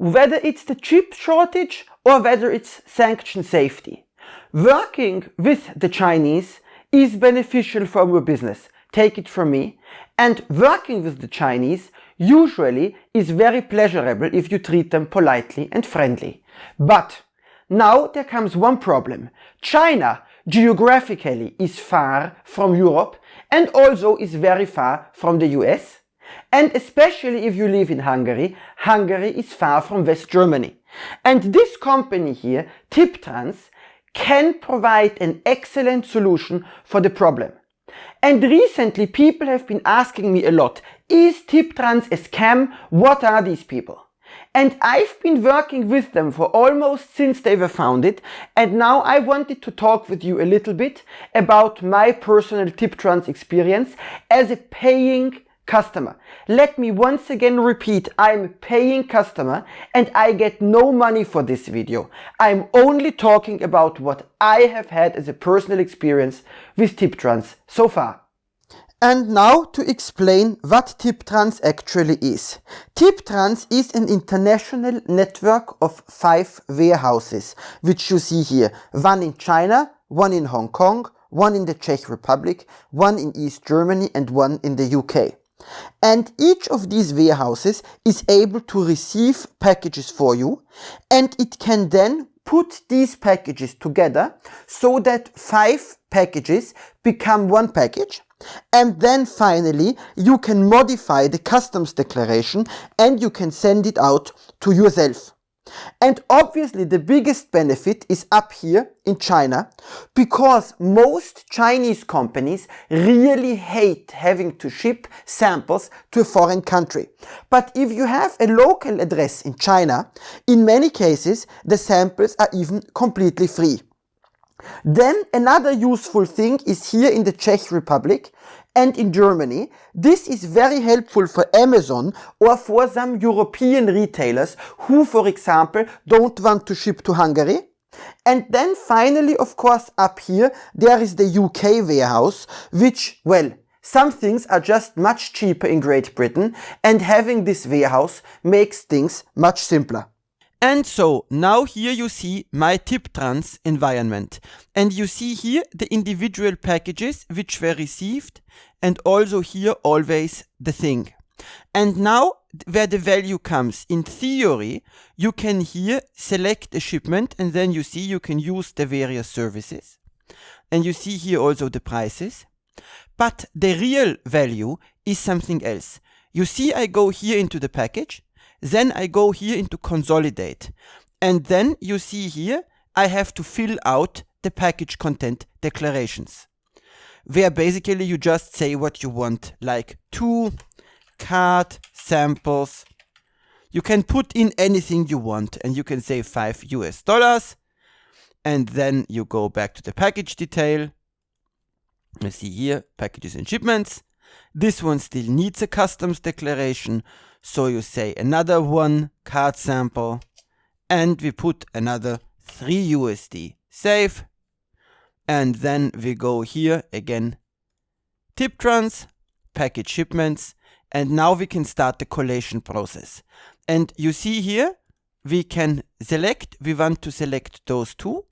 whether it's the chip shortage or whether it's sanction safety. Working with the Chinese is beneficial for your business, take it from me, and working with the Chinese usually is very pleasurable if you treat them politely and friendly. But now there comes one problem. China geographically is far from Europe and also is very far from the US. And especially if you live in Hungary, Hungary is far from West Germany. And this company here, TipTrans, can provide an excellent solution for the problem. And recently people have been asking me a lot, is TipTrans a scam? What are these people? And I've been working with them for almost since they were founded, and now I wanted to talk with you a little bit about my personal TipTrans experience as a paying customer. Let me once again repeat, I'm a paying customer and I get no money for this video. I'm only talking about what I have had as a personal experience with TipTrans so far. And now to explain what TipTrans actually is. TipTrans is an international network of 5 warehouses, which you see here. One in China, one in Hong Kong, one in the Czech Republic, one in East Germany and one in the UK. And each of these warehouses is able to receive packages for you, and it can then put these packages together so that 5 packages become one package. And then finally you can modify the customs declaration and you can send it out to yourself. And obviously the biggest benefit is up here in China, because most Chinese companies really hate having to ship samples to a foreign country. But if you have a local address in China, in many cases the samples are even completely free. Then another useful thing is here in the Czech Republic and in Germany. This is very helpful for Amazon or for some European retailers who, for example, don't want to ship to Hungary. And then finally, of course, up here, there is the UK warehouse, which, well, some things are just much cheaper in Great Britain, and having this warehouse makes things much simpler. And so now here you see my TipTrans environment, and you see here the individual packages which were received, and also here always the thing. And now where the value comes, in theory you can here select a shipment, and then you see you can use the various services, and you see here also the prices. But the real value is something else. You see I go here into the package, then I go here into Consolidate, and then you see here I have to fill out the package content declarations, where basically you just say what you want, like 2 card samples. You can put in anything you want, and you can say $5, and then you go back to the package detail. You see here packages and shipments. This one still needs a customs declaration, so you say another 1 card sample, and we put another $3. Save. And then we go here again, TipTrans, package shipments, and now we can start the collation process. And you see here we can select, we want to select those 2,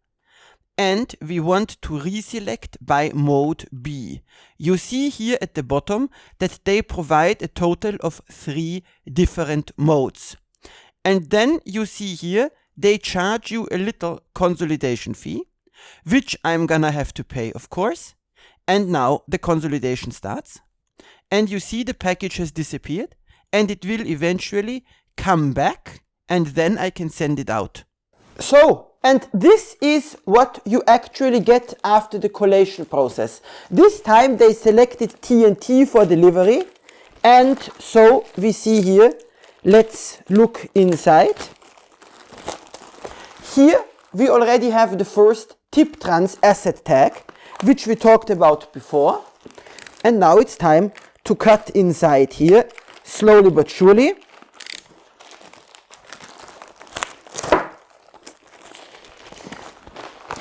and we want to reselect by mode B. You see here at the bottom that they provide a total of 3 different modes. And then you see here they charge you a little consolidation fee, which I'm gonna have to pay, of course. And now the consolidation starts, and you see the package has disappeared, and it will eventually come back, and then I can send it out. So, and this is what you actually get after the collation process. This time they selected TNT for delivery, and so we see here, let's look inside. Here we already have the first TipTrans asset tag, which we talked about before. And now it's time to cut inside here, slowly but surely.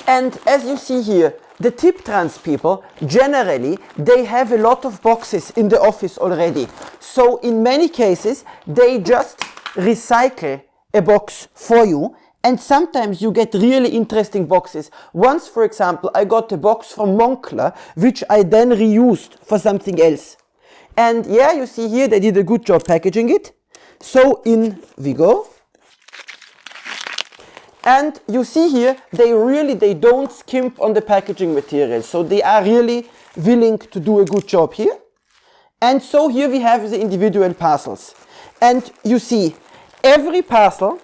And as you see here, the TipTrans people, generally, they have a lot of boxes in the office already. So in many cases, they just recycle a box for you, and sometimes you get really interesting boxes. Once, for example, I got a box from Moncler, which I then reused for something else. And yeah, you see here they did a good job packaging it. So in we go. And you see here, they don't skimp on the packaging material. So they are really willing to do a good job here. And so here we have the individual parcels. And you see, every parcel,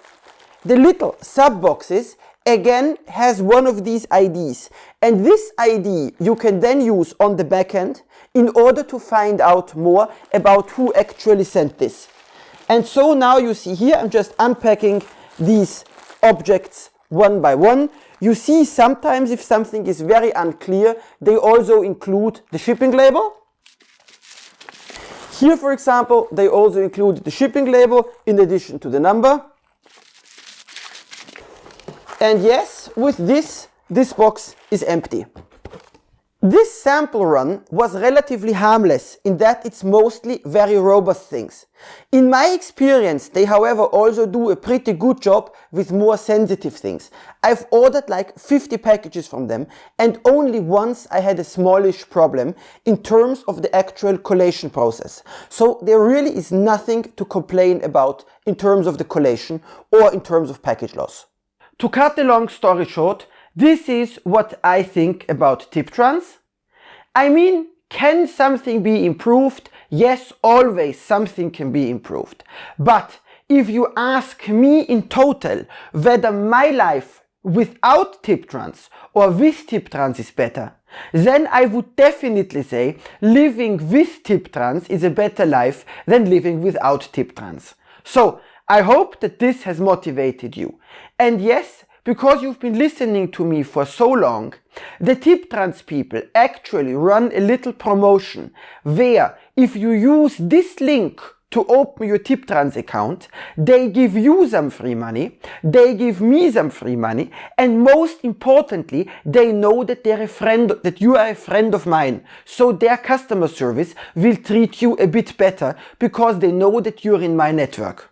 the little sub boxes, again has one of these IDs. And this ID you can then use on the back end in order to find out more about who actually sent this. And so now you see here, I'm just unpacking these objects one by one. You see sometimes if something is very unclear, they also include the shipping label. Here, for example, they also include the shipping label in addition to the number. And yes, with this box is empty. This sample run was relatively harmless in that it's mostly very robust things. In my experience, they however also do a pretty good job with more sensitive things. I've ordered like 50 packages from them, and only once I had a smallish problem in terms of the actual collation process. So there really is nothing to complain about in terms of the collation or in terms of package loss. To cut the long story short, this is what I think about TipTrans. I mean, can something be improved? Yes, always something can be improved. But if you ask me in total whether my life without TipTrans or with TipTrans is better, then I would definitely say living with TipTrans is a better life than living without TipTrans. So I hope that this has motivated you. And yes, because you've been listening to me for so long, the TipTrans people actually run a little promotion where if you use this link to open your TipTrans account, they give you some free money, they give me some free money, and most importantly, they know that that you are a friend of mine. So their customer service will treat you a bit better because they know that you're in my network.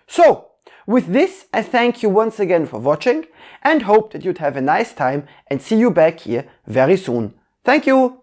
So, with this, I thank you once again for watching and hope that you'd have a nice time and see you back here very soon. Thank you!